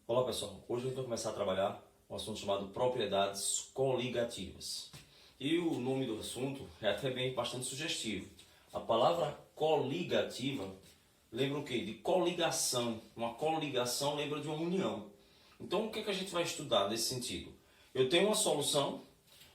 Olá pessoal, hoje a gente vai começar a trabalhar um assunto chamado propriedades coligativas. E o nome do assunto é até bem bastante sugestivo. A palavra coligativa lembra o quê? De coligação. Uma coligação lembra de uma união. Então o que é que a gente vai estudar nesse sentido? Eu tenho uma solução,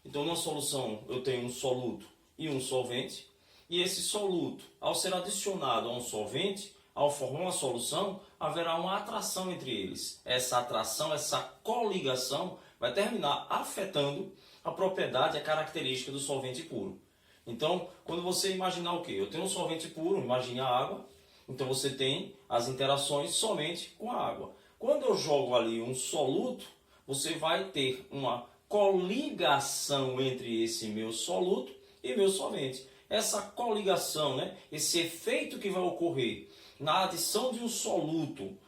então numa solução eu tenho um soluto e um solvente, e esse soluto, ao ser adicionado a um solvente, ao formar uma solução, haverá uma atração entre eles. Essa atração, essa coligação, vai terminar afetando a propriedade, a característica do solvente puro. Então, quando você imaginar o quê? Eu tenho um solvente puro, imagine a água, então você tem as interações somente com a água. Quando eu jogo ali um soluto, você vai ter uma coligação entre esse meu soluto e meu solvente. Essa coligação, esse efeito que vai ocorrer na adição de um soluto,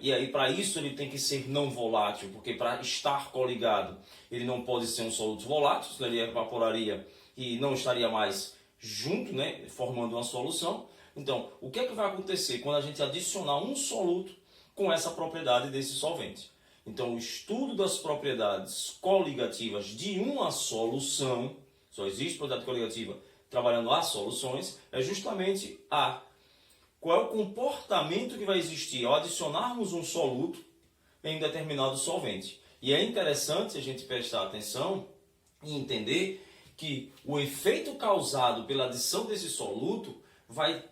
e aí para isso ele tem que ser não volátil, porque para estar coligado ele não pode ser um soluto volátil, senão ele evaporaria e não estaria mais junto, formando uma solução. Então, o que é que vai acontecer quando a gente adicionar um soluto com essa propriedade desse solvente? Então, o estudo das propriedades coligativas de uma solução, só existe propriedade coligativa trabalhando as soluções, é justamente qual é o comportamento que vai existir ao adicionarmos um soluto em determinado solvente. E é interessante a gente prestar atenção e entender que o efeito causado pela adição desse soluto vai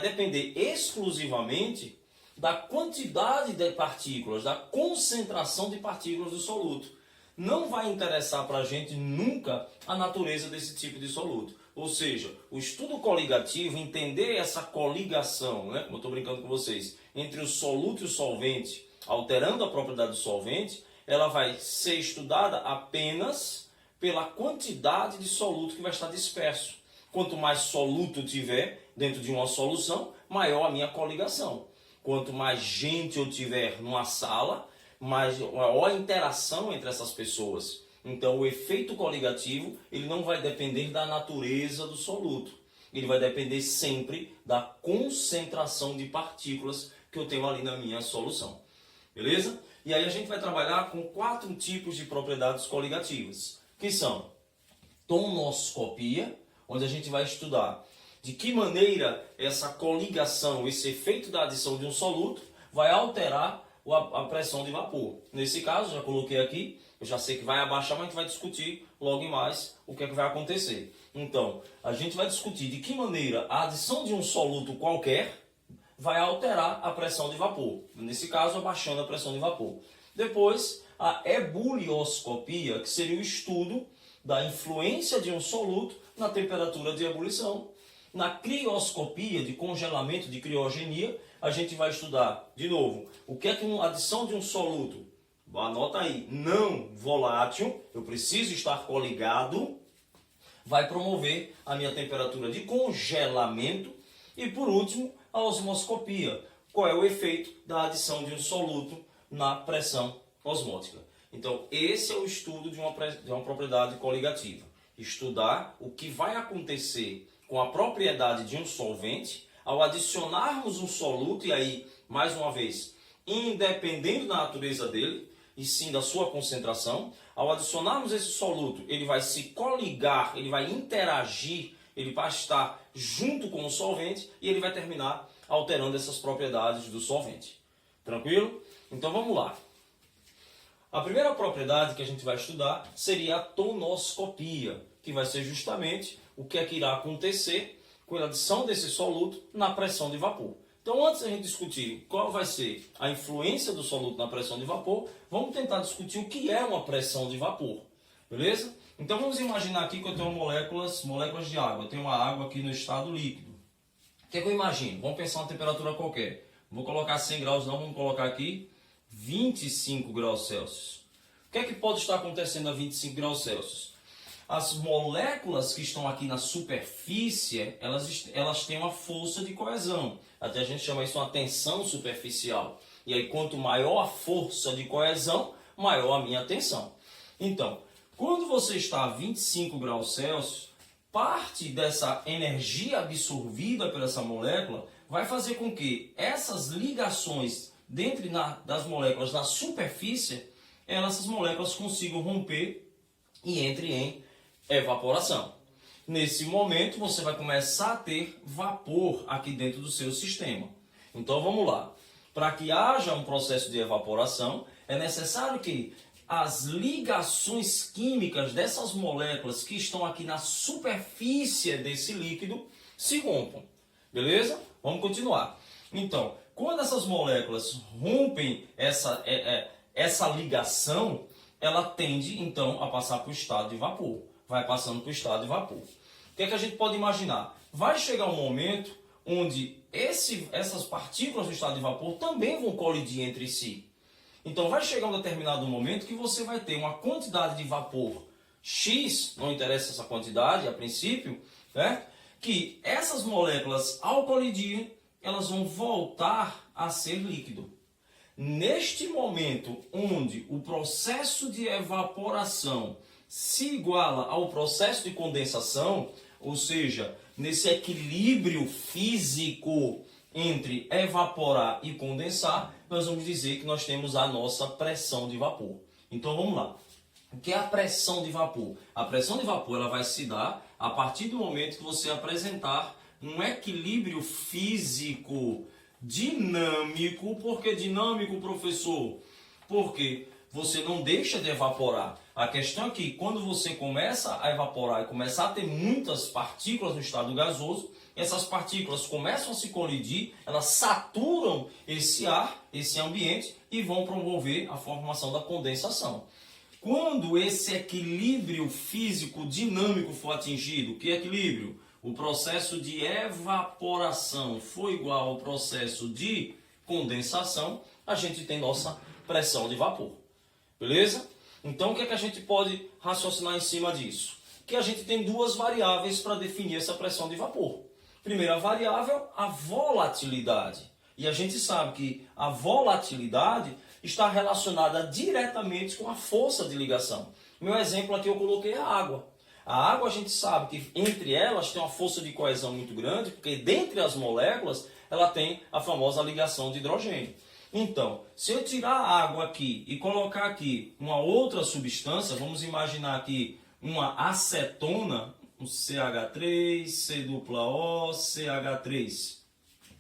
depender exclusivamente da quantidade de partículas, da concentração de partículas do soluto. Não vai interessar para a gente nunca a natureza desse tipo de soluto. Ou seja, o estudo coligativo, entender essa coligação, como eu estou brincando com vocês, entre o soluto e o solvente, alterando a propriedade do solvente, ela vai ser estudada apenas pela quantidade de soluto que vai estar disperso. Quanto mais soluto tiver dentro de uma solução, maior a minha coligação. Quanto mais gente eu tiver numa sala, maior a interação entre essas pessoas. Então, o efeito coligativo ele não vai depender da natureza do soluto. Ele vai depender sempre da concentração de partículas que eu tenho ali na minha solução. Beleza? E aí a gente vai trabalhar com 4 tipos de propriedades coligativas, que são tonoscopia, onde a gente vai estudar de que maneira essa coligação, esse efeito da adição de um soluto, vai alterar a pressão de vapor. Nesse caso, já coloquei aqui, eu já sei que vai abaixar, mas a gente vai discutir logo mais o que é que vai acontecer. Então, a gente vai discutir de que maneira a adição de um soluto qualquer vai alterar a pressão de vapor. Nesse caso, abaixando a pressão de vapor. Depois, a ebulioscopia, que seria o estudo da influência de um soluto na temperatura de ebulição. Na crioscopia, de congelamento, de criogenia, a gente vai estudar, de novo, o que é que uma adição de um soluto, anota aí, não volátil, eu preciso estar coligado, vai promover a minha temperatura de congelamento. E por último, a osmoscopia, qual é o efeito da adição de um soluto na pressão osmótica. Então, esse é o estudo de uma propriedade coligativa. Estudar o que vai acontecer com a propriedade de um solvente ao adicionarmos um soluto, e aí, mais uma vez, independente da natureza dele, e sim da sua concentração, ao adicionarmos esse soluto, ele vai se coligar, ele vai interagir, ele vai estar junto com o solvente e ele vai terminar alterando essas propriedades do solvente. Tranquilo? Então vamos lá. A primeira propriedade que a gente vai estudar seria a tonoscopia, que vai ser justamente o que é que irá acontecer com a adição desse soluto na pressão de vapor. Então, antes de a gente discutir qual vai ser a influência do soluto na pressão de vapor, vamos tentar discutir o que é uma pressão de vapor. Beleza? Então, vamos imaginar aqui que eu tenho moléculas de água. Eu tenho uma água aqui no estado líquido. O que é que eu imagino? Vamos pensar uma temperatura qualquer. Não vou colocar 100 graus não, vamos colocar aqui 25 graus Celsius. O que é que pode estar acontecendo a 25 graus Celsius? As moléculas que estão aqui na superfície, elas têm uma força de coesão. Até a gente chama isso uma tensão superficial. E aí, quanto maior a força de coesão, maior a minha tensão. Então, quando você está a 25 graus Celsius, parte dessa energia absorvida por essa molécula vai fazer com que essas ligações das moléculas na superfície, essas moléculas consigam romper e entre em evaporação. Nesse momento, você vai começar a ter vapor aqui dentro do seu sistema. Então, vamos lá. Para que haja um processo de evaporação, é necessário que as ligações químicas dessas moléculas que estão aqui na superfície desse líquido se rompam. Beleza? Vamos continuar. Então, quando essas moléculas rompem essa ligação, ela tende, então, a passar para o estado de vapor. Vai passando para o estado de vapor. O que é que a gente pode imaginar? Vai chegar um momento onde essas partículas do estado de vapor também vão colidir entre si. Então vai chegar um determinado momento que você vai ter uma quantidade de vapor X, não interessa essa quantidade a princípio, né? Que essas moléculas ao colidir, elas vão voltar a ser líquido. Neste momento onde o processo de evaporação se iguala ao processo de condensação, ou seja, nesse equilíbrio físico entre evaporar e condensar, nós vamos dizer que nós temos a nossa pressão de vapor. Então vamos lá. O que é a pressão de vapor? A pressão de vapor ela vai se dar a partir do momento que você apresentar um equilíbrio físico dinâmico. Por que dinâmico, professor? Porque você não deixa de evaporar. A questão é que quando você começa a evaporar e começar a ter muitas partículas no estado gasoso, essas partículas começam a se colidir, elas saturam esse ar, esse ambiente e vão promover a formação da condensação. Quando esse equilíbrio físico dinâmico for atingido, que equilíbrio? O processo de evaporação for igual ao processo de condensação, a gente tem nossa pressão de vapor. Beleza? Então, o que é que a gente pode raciocinar em cima disso? Que a gente tem duas variáveis para definir essa pressão de vapor. Primeira variável, a volatilidade. E a gente sabe que a volatilidade está relacionada diretamente com a força de ligação. Meu exemplo aqui eu coloquei a água. A água a gente sabe que entre elas tem uma força de coesão muito grande, porque dentre as moléculas ela tem a famosa ligação de hidrogênio. Então, se eu tirar a água aqui e colocar aqui uma outra substância, vamos imaginar aqui uma acetona, um CH3, C+O, CH3.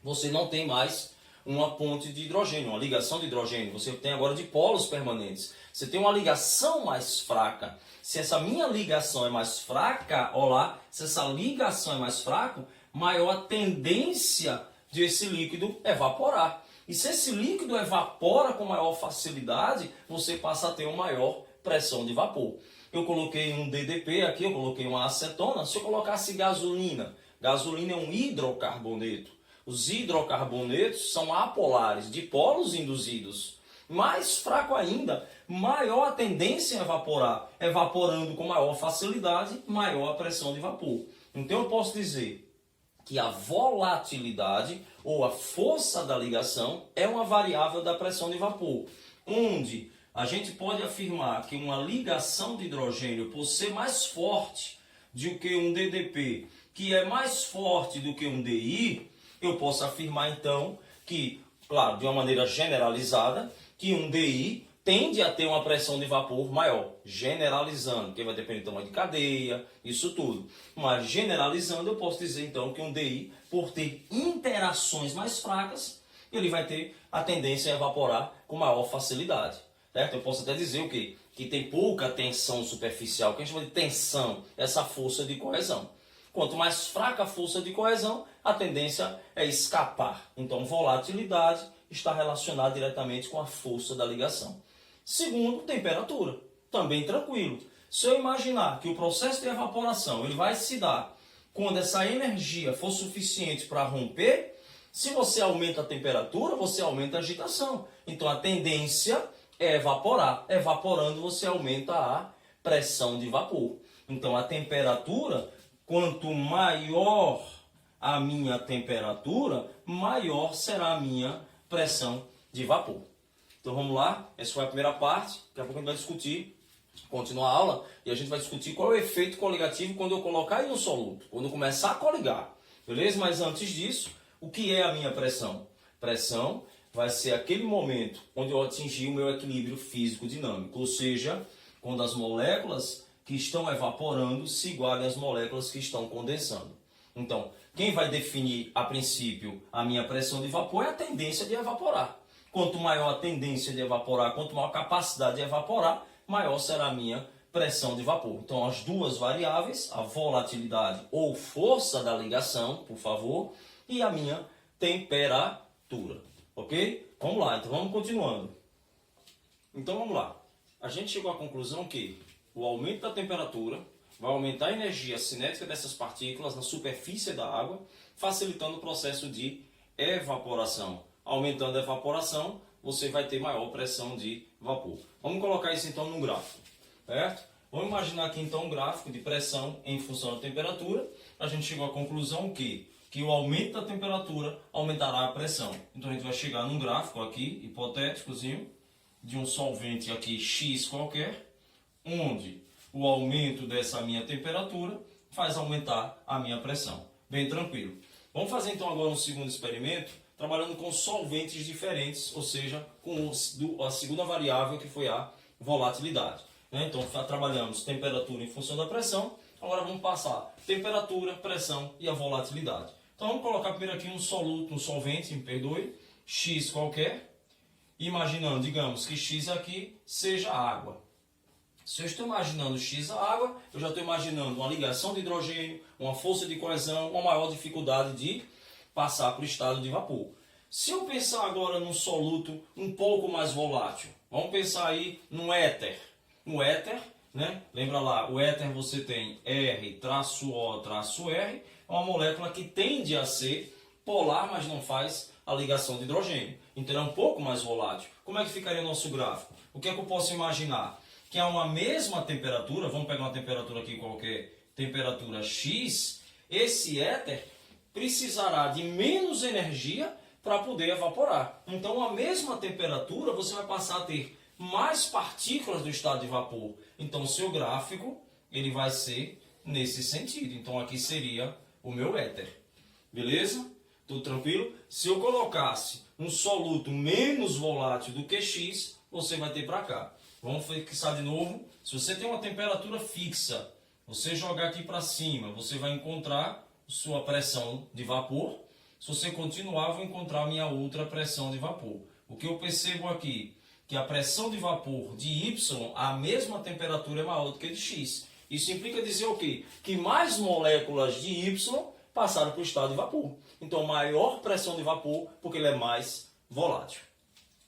Você não tem mais uma ponte de hidrogênio, uma ligação de hidrogênio. Você tem agora de polos permanentes. Você tem uma ligação mais fraca. Se essa minha ligação é mais fraca, olha lá, se essa ligação é mais fraca, maior a tendência de esse líquido evaporar. E se esse líquido evapora com maior facilidade, você passa a ter uma maior pressão de vapor. Eu coloquei um DDP aqui, eu coloquei uma acetona. Se eu colocasse gasolina, gasolina é um hidrocarboneto. Os hidrocarbonetos são apolares, dipolos induzidos. Mais fraco ainda, maior a tendência a evaporar. Evaporando com maior facilidade, maior a pressão de vapor. Então eu posso dizer que a volatilidade ou a força da ligação é uma variável da pressão de vapor, onde a gente pode afirmar que uma ligação de hidrogênio, por ser mais forte do que um DDP, que é mais forte do que um DI, eu posso afirmar então que, claro, de uma maneira generalizada, que um DI tende a ter uma pressão de vapor maior, generalizando, porque vai depender do tamanho de cadeia, isso tudo. Mas generalizando, eu posso dizer então que um DI, por ter interações mais fracas, ele vai ter a tendência a evaporar com maior facilidade. Certo? Eu posso até dizer o quê? Que tem pouca tensão superficial, que a gente chama de tensão, essa força de coesão. Quanto mais fraca a força de coesão, a tendência é escapar. Então, volatilidade está relacionada diretamente com a força da ligação. Segundo, temperatura. Também tranquilo. Se eu imaginar que o processo de evaporação ele vai se dar quando essa energia for suficiente para romper, se você aumenta a temperatura, você aumenta a agitação. Então, a tendência é evaporar. Evaporando, você aumenta a pressão de vapor. Então, a temperatura, quanto maior a minha temperatura, maior será a minha pressão de vapor. Então vamos lá, essa foi a primeira parte. Daqui a pouco a gente vai discutir, continuar a aula, e a gente vai discutir qual é o efeito coligativo quando eu colocar em um soluto, quando eu começar a coligar. Beleza? Mas antes disso, o que é a minha pressão? Pressão vai ser aquele momento onde eu atingi o meu equilíbrio físico-dinâmico, ou seja, quando as moléculas que estão evaporando se igualem às moléculas que estão condensando. Então, quem vai definir, a princípio, a minha pressão de vapor é a tendência de evaporar. Quanto maior a tendência de evaporar, quanto maior a capacidade de evaporar, maior será a minha pressão de vapor. Então, as duas variáveis, a volatilidade ou força da ligação, por favor, e a minha temperatura. Ok? Vamos lá, então vamos continuando. Então, vamos lá. A gente chegou à conclusão que o aumento da temperatura vai aumentar a energia cinética dessas partículas na superfície da água, facilitando o processo de evaporação. Aumentando a evaporação, você vai ter maior pressão de vapor. Vamos colocar isso então num gráfico, certo? Vamos imaginar aqui então um gráfico de pressão em função da temperatura. A gente chegou à conclusão que o aumento da temperatura aumentará a pressão. Então a gente vai chegar num gráfico aqui, hipotéticozinho, de um solvente aqui X qualquer, onde o aumento dessa minha temperatura faz aumentar a minha pressão. Bem tranquilo. Vamos fazer então agora um segundo experimento, trabalhando com solventes diferentes, ou seja, com a segunda variável que foi a volatilidade. Então trabalhamos temperatura em função da pressão, agora vamos passar temperatura, pressão e a volatilidade. Então vamos colocar primeiro aqui um soluto, um solvente, me perdoe, X qualquer, imaginando, digamos, que X aqui seja água. Se eu estou imaginando X a água, eu já estou imaginando uma ligação de hidrogênio, uma força de coesão, uma maior dificuldade de passar para o estado de vapor. Se eu pensar agora num soluto um pouco mais volátil, vamos pensar aí num éter. No éter, né? Lembra lá, o éter você tem R-O-R, é uma molécula que tende a ser polar, mas não faz a ligação de hidrogênio. Então é um pouco mais volátil. Como é que ficaria o nosso gráfico? O que é que eu posso imaginar? Que a uma mesma temperatura, vamos pegar uma temperatura aqui qualquer, temperatura X, esse éter precisará de menos energia para poder evaporar. Então, a mesma temperatura, você vai passar a ter mais partículas do estado de vapor. Então, o seu gráfico ele vai ser nesse sentido. Então, aqui seria o meu éter. Beleza? Tudo tranquilo? Se eu colocasse um soluto menos volátil do que X, você vai ter para cá. Vamos fixar de novo. Se você tem uma temperatura fixa, você jogar aqui para cima, você vai encontrar sua pressão de vapor. Se você continuar, vou encontrar a minha outra pressão de vapor. O que eu percebo aqui? Que a pressão de vapor de Y, a mesma temperatura é maior do que de X. Isso implica dizer o quê? Que mais moléculas de Y passaram para o estado de vapor. Então, maior pressão de vapor, porque ele é mais volátil.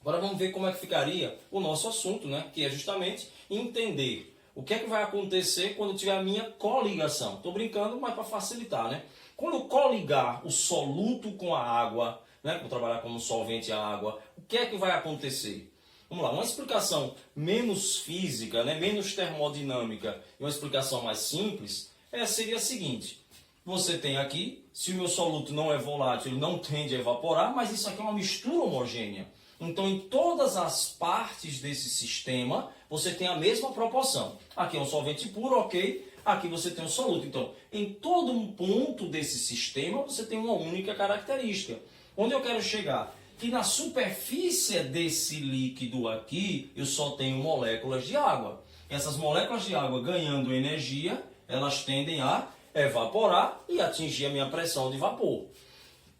Agora vamos ver como é que ficaria o nosso assunto, né? Que é justamente entender o que é que vai acontecer quando tiver a minha coligação. Estou brincando, mas para facilitar, né? Quando eu coligar o soluto com a água, né? Vou trabalhar como solvente a água, o que é que vai acontecer? Vamos lá, uma explicação menos física, né? Menos termodinâmica e uma explicação mais simples seria a seguinte. Você tem aqui, se o meu soluto não é volátil, ele não tende a evaporar, mas isso aqui é uma mistura homogênea. Então, em todas as partes desse sistema, você tem a mesma proporção. Aqui é um solvente puro, ok? Aqui você tem um soluto. Então, em todo um ponto desse sistema, você tem uma única característica. Onde eu quero chegar? Que na superfície desse líquido aqui, eu só tenho moléculas de água. Essas moléculas de água ganhando energia, elas tendem a evaporar e atingir a minha pressão de vapor.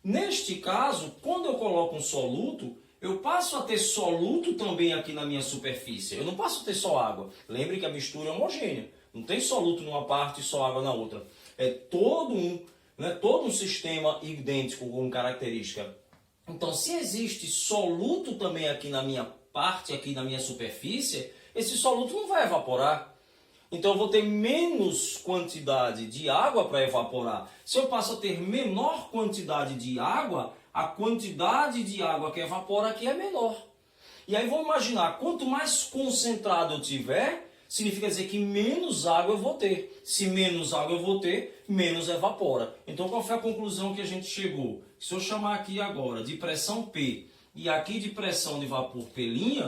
Neste caso, quando eu coloco um soluto, eu passo a ter soluto também aqui na minha superfície. Eu não passo a ter só água. Lembre que a mistura é homogênea. Não tem soluto numa parte e só água na outra. É todo um sistema idêntico com característica. Então, se existe soluto também aqui na minha parte, aqui na minha superfície, esse soluto não vai evaporar. Então eu vou ter menos quantidade de água para evaporar. Se eu passo a ter menor quantidade de água, a quantidade de água que evapora aqui é menor. E aí vamos imaginar, quanto mais concentrado eu tiver, significa dizer que menos água eu vou ter. Se menos água eu vou ter, menos evapora. Então qual foi a conclusão que a gente chegou? Se eu chamar aqui agora de pressão P e aqui de pressão de vapor P',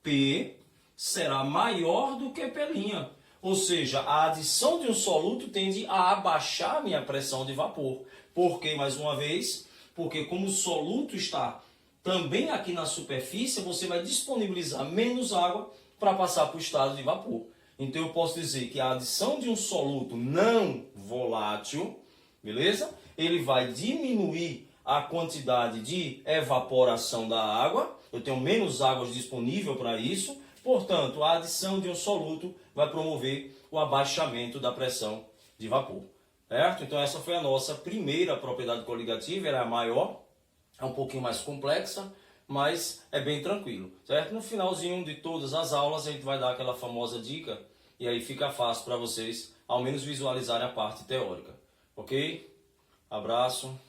P será maior do que P'. Ou seja, a adição de um soluto tende a abaixar a minha pressão de vapor. Por quê, mais uma vez? Porque como o soluto está também aqui na superfície você vai disponibilizar menos água para passar para o estado de vapor. Então eu posso dizer que a adição de um soluto não volátil, beleza? Ele vai diminuir a quantidade de evaporação da água, eu tenho menos água disponível para isso, portanto a adição de um soluto vai promover o abaixamento da pressão de vapor. Certo? Então essa foi a nossa primeira propriedade coligativa, ela é a maior, é um pouquinho mais complexa, mas é bem tranquilo, certo? No finalzinho de todas as aulas a gente vai dar aquela famosa dica e aí fica fácil para vocês ao menos visualizarem a parte teórica, ok? Abraço.